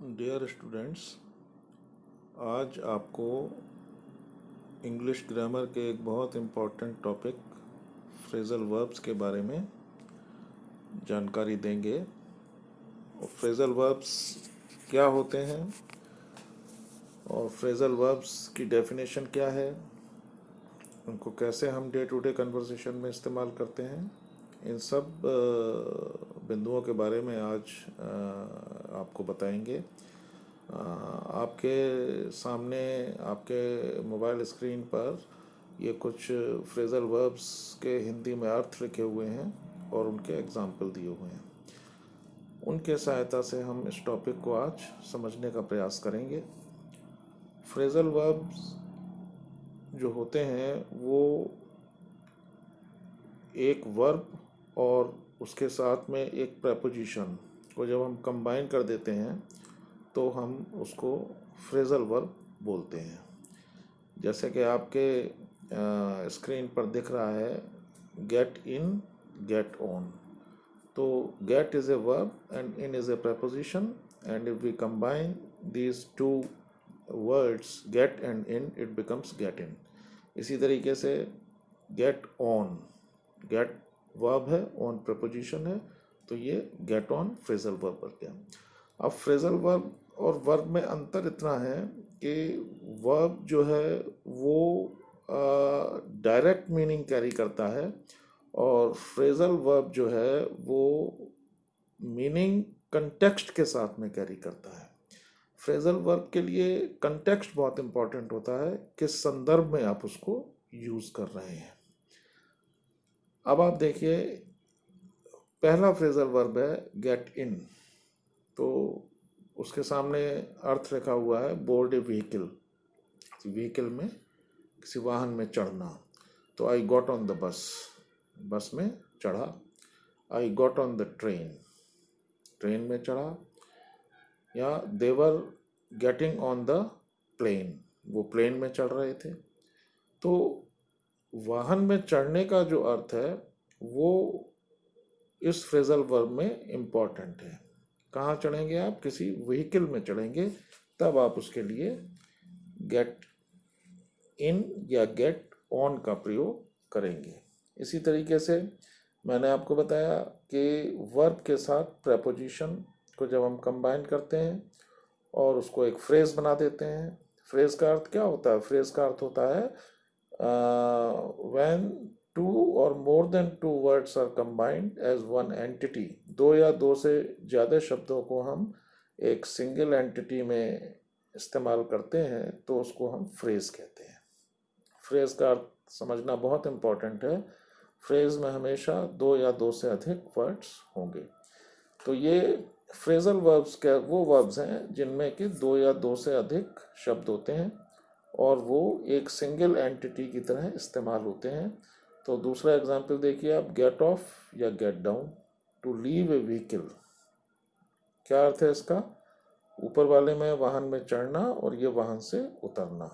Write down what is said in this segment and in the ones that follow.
Dear students, आज आपको English grammar के एक बहुत इम्पॉर्टेंट टॉपिक फ्रेजल वर्ब्स के बारे में जानकारी देंगे। और फ्रेजल वर्ब्स क्या होते हैं और फ्रेजल वर्ब्स की डेफिनेशन क्या है, उनको कैसे हम डे टू डे कन्वर्सेशन में इस्तेमाल करते हैं, इन सब बिंदुओं के बारे में आज आपको बताएंगे। आपके सामने आपके मोबाइल स्क्रीन पर ये कुछ फ्रेजल वर्ब्स के हिंदी में अर्थ लिखे हुए हैं और उनके एग्जाम्पल दिए हुए हैं। उनके सहायता से हम इस टॉपिक को आज समझने का प्रयास करेंगे। फ्रेजल वर्ब्स जो होते हैं वो एक वर्ब और उसके साथ में एक प्रपोजिशन को जब हम कंबाइन कर देते हैं तो हम उसको फ्रेजल वर्ब बोलते हैं। जैसे कि आपके स्क्रीन पर दिख रहा है गेट इन, गेट ऑन। तो get is a verb and in is a preposition, and if we combine these two words get and in, it becomes get in. इसी तरीके से गेट ऑन, गेट वर्ब है, on preposition है, तो ये get on phrasal verb बन गया। अब फ्रेजल वर्ब और वर्ब में अंतर इतना है कि वर्ब जो है वो डायरेक्ट मीनिंग कैरी करता है और फ्रेजल वर्ब जो है वो मीनिंग कंटेक्स्ट के साथ में कैरी करता है। फ्रेजल वर्ब के लिए कंटेक्स्ट बहुत इंपॉर्टेंट होता है, किस संदर्भ में आप उसको यूज़ कर रहे हैं। अब आप देखिए, पहला फ्रेजल वर्ब है गेट इन। तो उसके सामने अर्थ लिखा हुआ है बोर्ड ए व्हीकल, व्हीकल में किसी वाहन में चढ़ना। तो I got on the bus, बस में चढ़ा। I got on the train, train में चढ़ा। या देवर गेटिंग ऑन द प्लेन, वो प्लेन में चढ़ रहे थे। तो वाहन में चढ़ने का जो अर्थ है वो इस फ्रेजल वर्ब में इम्पॉर्टेंट है। कहाँ चढ़ेंगे आप? किसी व्हीकल में चढ़ेंगे, तब आप उसके लिए गेट इन या गेट ऑन का प्रयोग करेंगे। इसी तरीके से मैंने आपको बताया कि वर्ब के साथ प्रपोजिशन को जब हम कंबाइन करते हैं और उसको एक फ्रेज बना देते हैं। फ्रेज का अर्थ क्या होता है? फ्रेज का अर्थ होता है when two or more than two words are combined as one entity. दो या दो से ज़्यादा शब्दों को हम एक सिंगल एंटिटी में इस्तेमाल करते हैं तो उसको हम फ्रेज कहते हैं। फ्रेज का अर्थ समझना बहुत इम्पॉर्टेंट है। फ्रेज में हमेशा दो या दो से अधिक वर्ड्स होंगे। तो ये फ्रेजल वर्ब्स क्या वो वर्ब्स हैं जिनमें कि दो या दो से अधिक शब्द होते हैं और वो एक सिंगल एंटिटी की तरह इस्तेमाल होते हैं। तो दूसरा एग्जांपल देखिए आप, गेट ऑफ या get down. To leave a vehicle, क्या अर्थ है इसका? ऊपर वाले में वाहन में चढ़ना और ये वाहन से उतरना।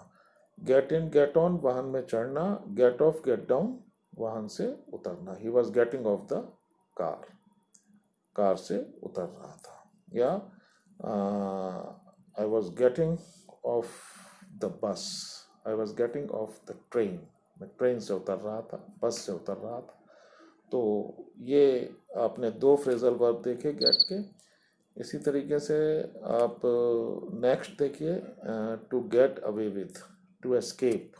गेट इन गेट ऑन, वाहन में चढ़ना। गेट ऑफ गेट डाउन, वाहन से उतरना। He was getting off the car, car से उतर रहा था। या I was getting off the bus, I was getting off the train, मैं ट्रेन से उतर रहा था, बस से उतर रहा था। तो ये आपने दो फ्रेजल वर्ब देखे गेट के। इसी तरीके से आप नेक्स्ट देखिए, to get away with, to escape.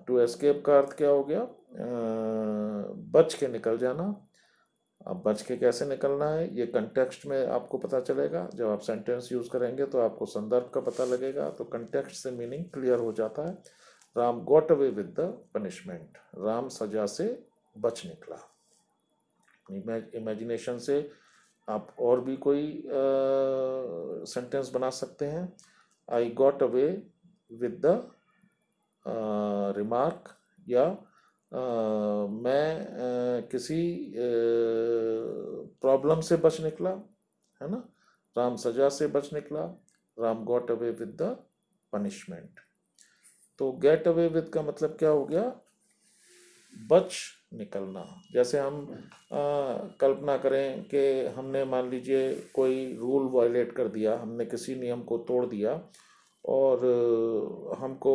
To escape का अर्थ क्या हो गया? बच के निकल जाना। अब बच के कैसे निकलना है ये कंटेक्स्ट में आपको पता चलेगा। जब आप सेंटेंस यूज करेंगे तो आपको संदर्भ का पता लगेगा, तो कंटेक्स्ट से मीनिंग क्लियर हो जाता है। Ram got away with the punishment, Ram सजा से बच निकला। इमेजिनेशन से आप और भी कोई सेंटेंस बना सकते हैं। I got away with the remark, या मैं किसी प्रॉब्लम से बच निकला, है ना। राम सजा से बच निकला, Ram got away with the punishment. तो गेट अवे विद का मतलब क्या हो गया? बच निकलना। जैसे हम कल्पना करें कि हमने मान लीजिए कोई रूल वायलेट कर दिया, हमने किसी नियम को तोड़ दिया और हमको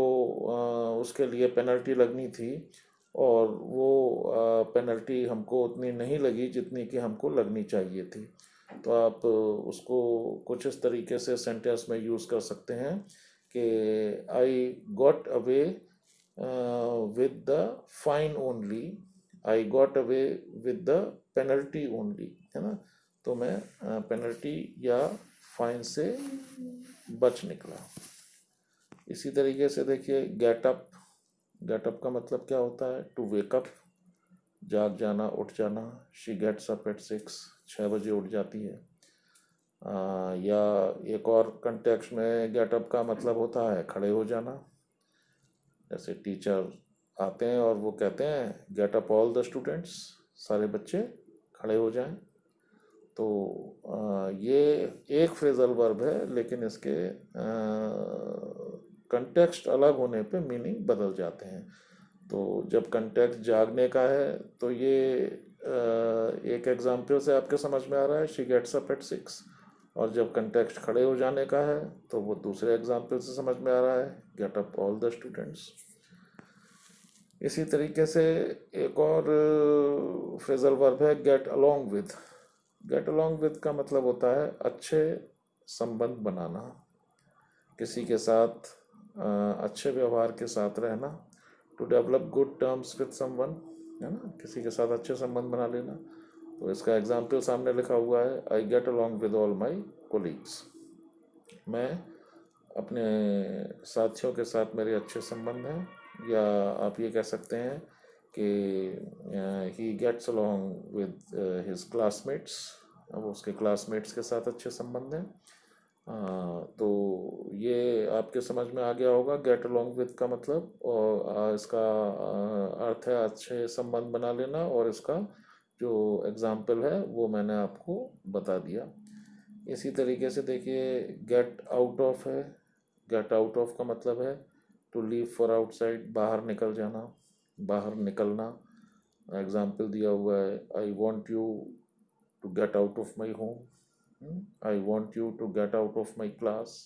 उसके लिए पेनल्टी लगनी थी और वो पेनल्टी हमको उतनी नहीं लगी जितनी कि हमको लगनी चाहिए थी। तो आप उसको कुछ इस तरीके से सेंटेंस में यूज़ कर सकते हैं कि I got away with the fine only, I got away with the penalty only, है ना। तो मैं पेनल्टी या फाइन से बच निकला। इसी तरीके से देखिए गेट अप, गेट अप का मतलब क्या होता है? टू वेक अप, जाग जाना, उठ जाना। शी गेट्स अप एट 6, 6 बजे उठ जाती है। या एक और कंटेक्स्ट में गेटअप का मतलब होता है खड़े हो जाना। जैसे टीचर आते हैं और वो कहते हैं get up all the students, सारे बच्चे खड़े हो जाएं। तो ये एक फ्रेजल वर्ब है, लेकिन इसके कंटेक्स्ट अलग होने पे मीनिंग बदल जाते हैं। तो जब कंटेक्स्ट जागने का है तो ये एक एग्जाम्पल से आपके समझ में आ रहा है, शी गेट्स अप एट 6। और जब कंटेक्स्ट खड़े हो जाने का है तो वो दूसरे एग्जाम्पल से समझ में आ रहा है, get up all the students. इसी तरीके से एक और फ्रेजल वर्ब है get along with. Get along with का मतलब होता है अच्छे संबंध बनाना, किसी के साथ अच्छे व्यवहार के साथ रहना। To develop good terms with someone, है ना, किसी के साथ अच्छे संबंध बना लेना। तो इसका एग्जाम्पल सामने लिखा हुआ है, I get along with all my colleagues. मैं अपने साथियों के साथ मेरे अच्छे संबंध हैं। या आप ये कह सकते हैं कि he gets along with his classmates, अब उसके क्लासमेट्स के साथ अच्छे संबंध हैं। तो ये आपके समझ में आ गया होगा गेट अलोंग विद का मतलब, और इसका अर्थ है अच्छे संबंध बना लेना, और इसका जो एग्जाम्पल है वो मैंने आपको बता दिया। इसी तरीके से देखिए गेट आउट ऑफ है। गेट आउट ऑफ का मतलब है टू लीव फॉर आउटसाइड, बाहर निकल जाना, बाहर निकलना। एग्जाम्पल दिया हुआ है, I want you to get out of my home, I want you to get out of my class.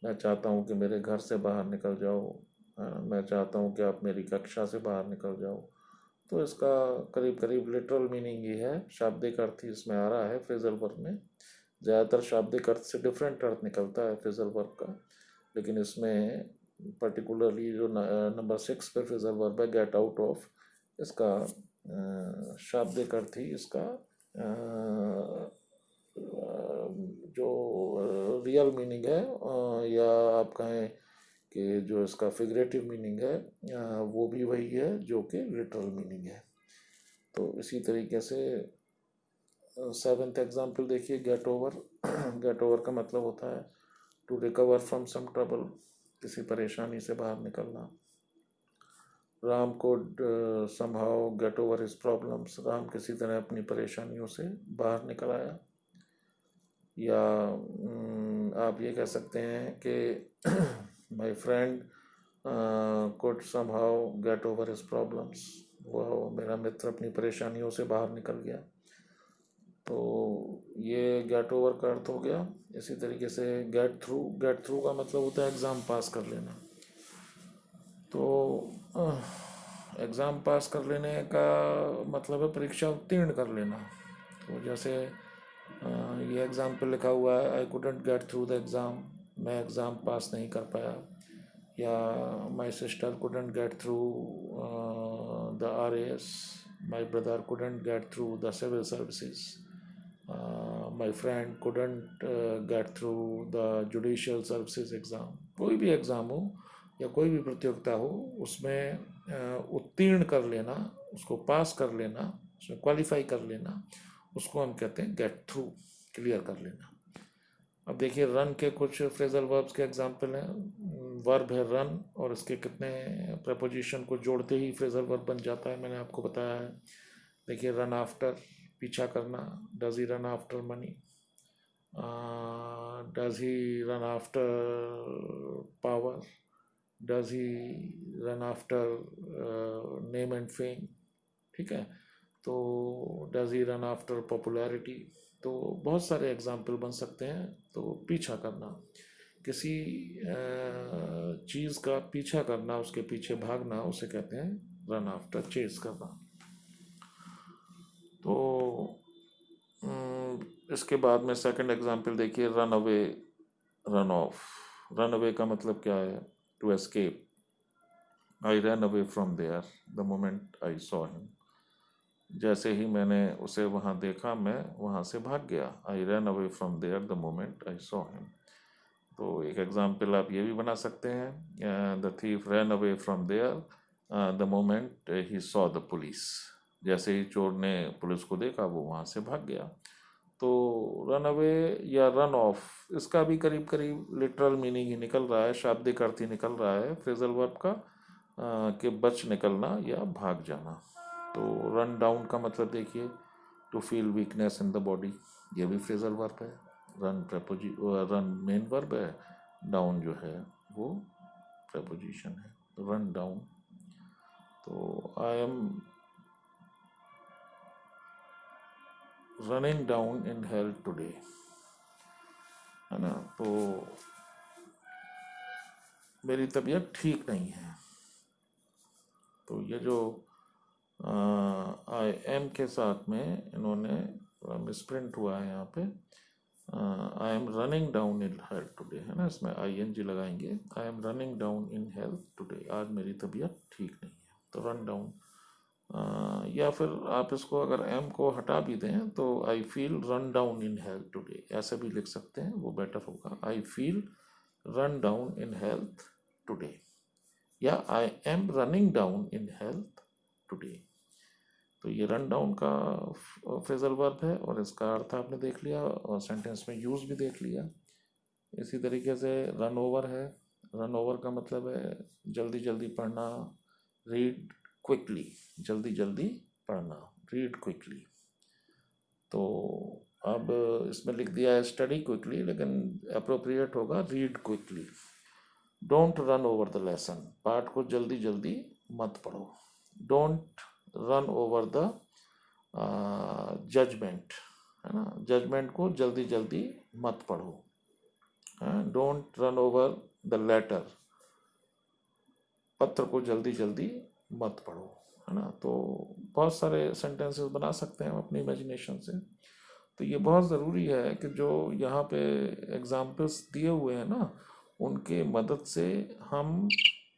मैं चाहता हूँ कि मेरे घर से बाहर निकल जाओ, मैं चाहता हूँ कि आप मेरी कक्षा से बाहर निकल जाओ। तो इसका करीब करीब लिटरल मीनिंग ही है, शाब्दिक अर्थ ही इसमें आ रहा है फ्रेजल वर्ब में। ज़्यादातर शाब्दिक अर्थ से डिफरेंट अर्थ निकलता है फ्रेजल वर्ब का, लेकिन इसमें पर्टिकुलरली जो नंबर 6 पे फ्रेजल वर्ब है गेट आउट ऑफ, इसका शाब्दिक अर्थ ही इसका जो रियल मीनिंग है, या आप कहें कि जो इसका फिगरेटिव मीनिंग है, वो भी वही है जो कि लिटरल मीनिंग है। तो इसी तरीके से 7th एग्जाम्पल देखिए गेट ओवर। गेट ओवर का मतलब होता है to recover from some trouble, किसी परेशानी से बाहर निकलना। Ram could somehow get over his problems, Ram किसी तरह अपनी परेशानियों से बाहर निकल आया। या आप ये कह सकते हैं कि my friend could somehow get over his problems, वह मेरा मित्र अपनी परेशानियों से बाहर निकल गया। तो ये गेट ओवर का अर्थ हो गया। इसी तरीके से गेट थ्रू, गेट थ्रू का मतलब होता है एग्ज़ाम पास कर लेना। तो एग्ज़ाम पास कर लेने का मतलब है परीक्षा उत्तीर्ण कर लेना। तो जैसे ये एग्ज़ाम्पल लिखा हुआ है, I couldn't get through the exam, मैं एग्ज़ाम पास नहीं कर पाया। या my sister couldn't get through the RAS, my brother couldn't get through the civil services, my friend couldn't get through the judicial services exam. कोई भी exam हो या कोई भी प्रतियोगिता हो, उसमें उत्तीर्ण कर लेना, उसको पास कर लेना, उसमें क्वालिफाई कर लेना, उसको हम कहते हैं गेट थ्रू, क्लियर कर लेना। अब देखिए रन के कुछ फ्रेजल वर्ब्स के एग्जांपल हैं। वर्ब है रन, और इसके कितने प्रपोजिशन को जोड़ते ही फ्रेजल वर्ब बन जाता है, मैंने आपको बताया है। देखिए रन आफ्टर, पीछा करना, does he run after money, does he run after power, does he run after name and fame. ठीक है। तो does he run after popularity, तो बहुत सारे एग्जाम्पल बन सकते हैं। तो पीछा करना, किसी चीज़ का पीछा करना, उसके पीछे भागना, उसे कहते हैं रन आफ्टर, चेस करना। तो इसके बाद में सेकंड एग्जाम्पल देखिए, run away, run off. Run away का मतलब क्या है? To escape. I run away from there the moment I saw him. जैसे ही मैंने उसे वहाँ देखा, मैं वहाँ से भाग गया। I run away from there the moment I saw him. तो एक एग्जाम्पल आप ये भी बना सकते हैं, the thief run away from there the moment he saw the police. जैसे ही चोर ने पुलिस को देखा, वो वहाँ से भाग गया। तो रन अवे या रन ऑफ, इसका भी करीब करीब लिटरल मीनिंग ही निकल रहा है, शाब्दिक अर्थ ही निकल रहा है फ्रेजल वर्ब का, कि बच निकलना या भाग जाना। तो रन डाउन का मतलब देखिए, to feel weakness in the body, ये भी फ्रेजल वर्ब है। रन मेन वर्ब है, डाउन जो है वो प्रपोजिशन है। तो रन डाउन, तो I am running down in hell today, है ना। तो मेरी तबीयत ठीक नहीं है। तो ये जो आई एम के साथ में इन्होंने मिसप्रिंट हुआ है यहाँ पे, आई am running down in health today, है ना, इसमें आई एन जी लगाएंगे। आई am running down in health today, आज मेरी तबीयत ठीक नहीं है। तो रन डाउन, या फिर आप इसको अगर एम को हटा भी दें तो I feel run down in health today, ऐसे भी लिख सकते हैं, वो बेटर होगा। I feel run down in health today, या I am running down in health today. तो ये रन डाउन का फ्रेजल वर्ब है, और इसका अर्थ आपने देख लिया और सेंटेंस में यूज भी देख लिया। इसी तरीके से रन ओवर है। रन ओवर का मतलब है जल्दी जल्दी पढ़ना, रीड क्विकली, जल्दी जल्दी पढ़ना, रीड क्विकली। तो अब इसमें लिख दिया है स्टडी क्विकली, लेकिन अप्रोप्रिएट होगा read quickly. Don't run over the lesson, पाठ को जल्दी जल्दी मत पढ़ो। Don't run over the judgement, है ना, जजमेंट को जल्दी जल्दी मत पढ़ो। Don't run over the letter, पत्र को जल्दी जल्दी मत पढ़ो, है ना। तो बहुत सारे सेंटेंसेस बना सकते हैं हम अपनी इमेजिनेशन से। तो ये बहुत ज़रूरी है कि जो यहाँ पे एग्जाम्पल्स दिए हुए हैं ना, उनके मदद से हम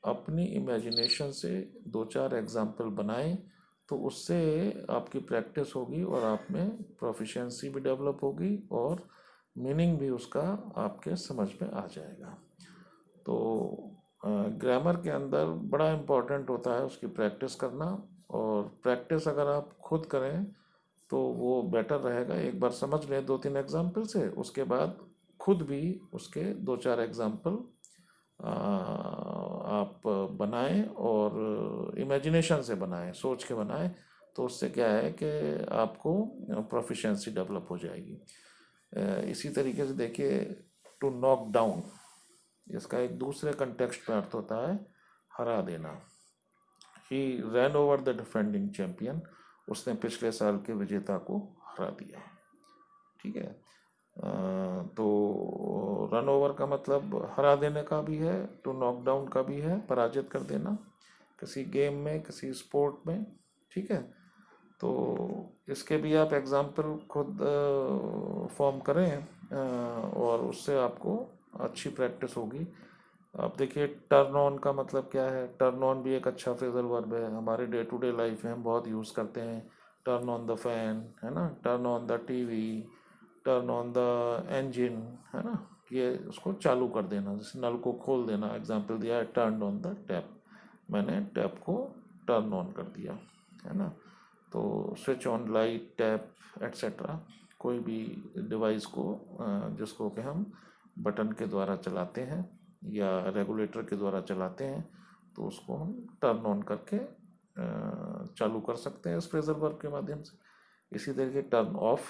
अपनी इमेजिनेशन से दो चार एग्जाम्पल बनाएं, तो उससे आपकी प्रैक्टिस होगी और आप में प्रोफिशिएंसी भी डेवलप होगी और मीनिंग भी उसका आपके समझ में आ जाएगा। तो ग्रामर के अंदर बड़ा इम्पोर्टेंट होता है उसकी प्रैक्टिस करना, और प्रैक्टिस अगर आप खुद करें तो वो बेटर रहेगा। एक बार समझ लें दो तीन एग्जाम्पल से, उसके बाद खुद भी उसके दो चार एग्जाम्पल आप बनाएं, और इमेजिनेशन से बनाएं, सोच के बनाएं। तो उससे क्या है कि आपको प्रोफिशिएंसी डेवलप हो जाएगी। इसी तरीके से देखिए, टू नॉक डाउन, इसका एक दूसरे कंटेक्स्ट में अर्थ होता है हरा देना। He ran over the defending champion, उसने पिछले साल के विजेता को हरा दिया। ठीक है। तो रन ओवर का मतलब हरा देने का भी है, टू नॉक डाउन का भी है, पराजित कर देना किसी गेम में, किसी स्पोर्ट में। ठीक है। तो इसके भी आप एग्जाम्पल खुद फॉर्म करें, और उससे आपको अच्छी प्रैक्टिस होगी। आप देखिए, टर्न ऑन का मतलब क्या है? टर्न ऑन भी एक अच्छा फ्रेजल वर्ब है, हमारे डे टू डे लाइफ में हम बहुत यूज़ करते हैं। टर्न ऑन द फैन, है ना, turn on the TV, turn on the engine, है ना, ये उसको चालू कर देना, जैसे नल को खोल देना। एग्जाम्पल दिया है टर्न ऑन द टैप, मैंने टैप को टर्न ऑन कर दिया, है ना। तो switch on light, tap, etcetera, कोई भी डिवाइस को जिसको कि हम बटन के द्वारा चलाते हैं या रेगुलेटर के द्वारा चलाते हैं, तो उसको हम टर्न ऑन करके चालू कर सकते हैं इस फ्रेजल वर्ब के माध्यम से। इसी तरीके टर्न ऑफ,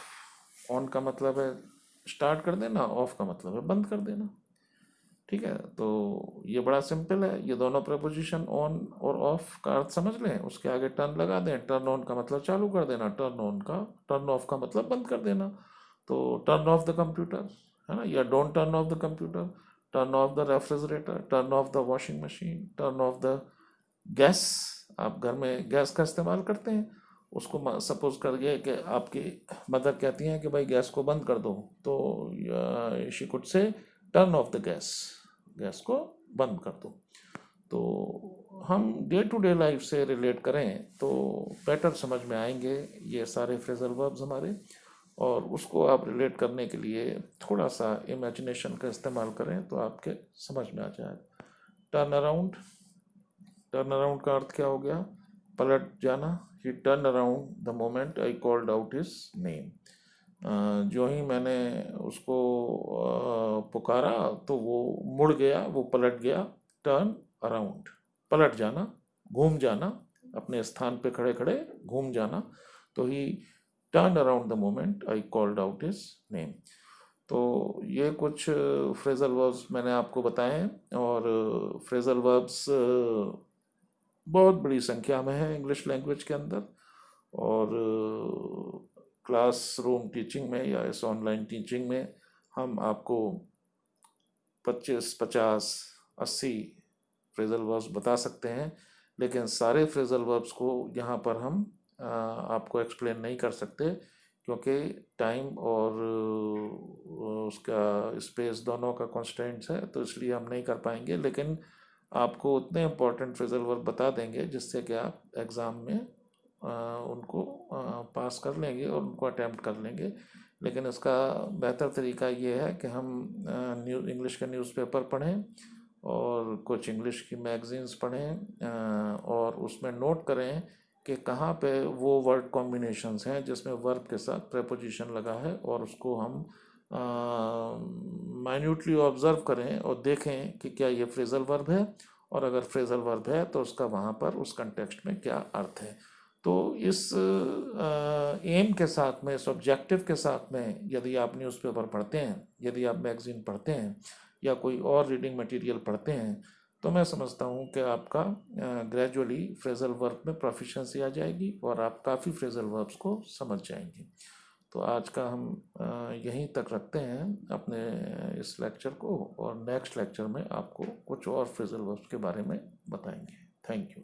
ऑन का मतलब है स्टार्ट कर देना, ऑफ का मतलब है बंद कर देना। ठीक है, तो ये बड़ा सिंपल है। ये दोनों प्रपोजिशन ऑन और ऑफ का अर्थ समझ लें, उसके आगे टर्न लगा दें। टर्न ऑन का मतलब चालू कर देना, टर्न ऑफ का मतलब बंद कर देना। तो टर्न ऑफ द कंप्यूटर, है ना, या don't turn off the computer, turn off the refrigerator, turn off the washing machine, turn off the gas. आप घर में गैस का इस्तेमाल करते हैं, उसको सपोज करिए कि आपकी मदर कहती हैं कि भाई गैस को बंद कर दो, तो she could say turn off the gas, gas को बंद कर दो। तो हम डे टू डे लाइफ से रिलेट करें तो बेटर समझ में आएंगे ये सारे फ्रेजल वर्ब्स हमारे। और उसको आप रिलेट करने के लिए थोड़ा सा इमेजिनेशन का इस्तेमाल करें तो आपके समझ में आ जाएगा। टर्न अराउंड, टर्न अराउंड का अर्थ क्या हो गया? पलट जाना। ही turn around the moment I called out his name. जो ही मैंने उसको पुकारा तो वो मुड़ गया, वो पलट गया। टर्न अराउंड, पलट जाना, घूम जाना, अपने स्थान पे खड़े खड़े घूम जाना। तो ही turn around the moment I called out his name. तो ये कुछ फ्रेजल वर्ब्स मैंने आपको बताए हैं। और फ्रेजल वर्ब्स बहुत बड़ी संख्या में है इंग्लिश लैंग्वेज के अंदर। और क्लासरूम टीचिंग में या इस ऑनलाइन टीचिंग में हम आपको 25, 50, 80 फ्रेजल वर्ब्स बता सकते हैं, लेकिन सारे फ्रेजल वर्ब्स को यहाँ पर हम आपको एक्सप्लेन नहीं कर सकते, क्योंकि टाइम और उसका स्पेस दोनों का कॉन्स्टेंट्स है, तो इसलिए हम नहीं कर पाएंगे। लेकिन आपको उतने इम्पोर्टेंट फ्रेजल वर्ब बता देंगे जिससे कि आप एग्ज़ाम में उनको पास कर लेंगे और उनको अटैम्प्ट कर लेंगे। लेकिन इसका बेहतर तरीका ये है कि हम इंग्लिश के न्यूज़पेपर पढ़ें और कुछ इंग्लिश की मैगज़ीन्स पढ़ें, और उसमें नोट करें कि कहाँ पे वो वर्ड कॉम्बिनेशंस हैं जिसमें वर्ब के साथ प्रेपोजिशन लगा है, और उसको हम माइन्यूटली ऑब्ज़र्व करें और देखें कि क्या ये फ्रेजल वर्ब है, और अगर फ्रेजल वर्ब है तो उसका वहाँ पर उस कंटेक्स्ट में क्या अर्थ है। तो इस एम के साथ में, इस ऑब्जेक्टिव के साथ में, यदि आप न्यूज़पेपर पढ़ते हैं, यदि आप मैगज़ीन पढ़ते हैं या कोई और रीडिंग मटेरियल पढ़ते हैं, तो मैं समझता हूँ कि आपका ग्रेजुअली फ्रेजल वर्ब में प्रोफिशिएंसी आ जाएगी और आप काफ़ी फ्रेजल वर्ब्स को समझ जाएंगे। तो आज का हम यहीं तक रखते हैं अपने इस लेक्चर को, और नेक्स्ट लेक्चर में आपको कुछ और फ्रेजल वर्ब्स के बारे में बताएंगे। Thank you.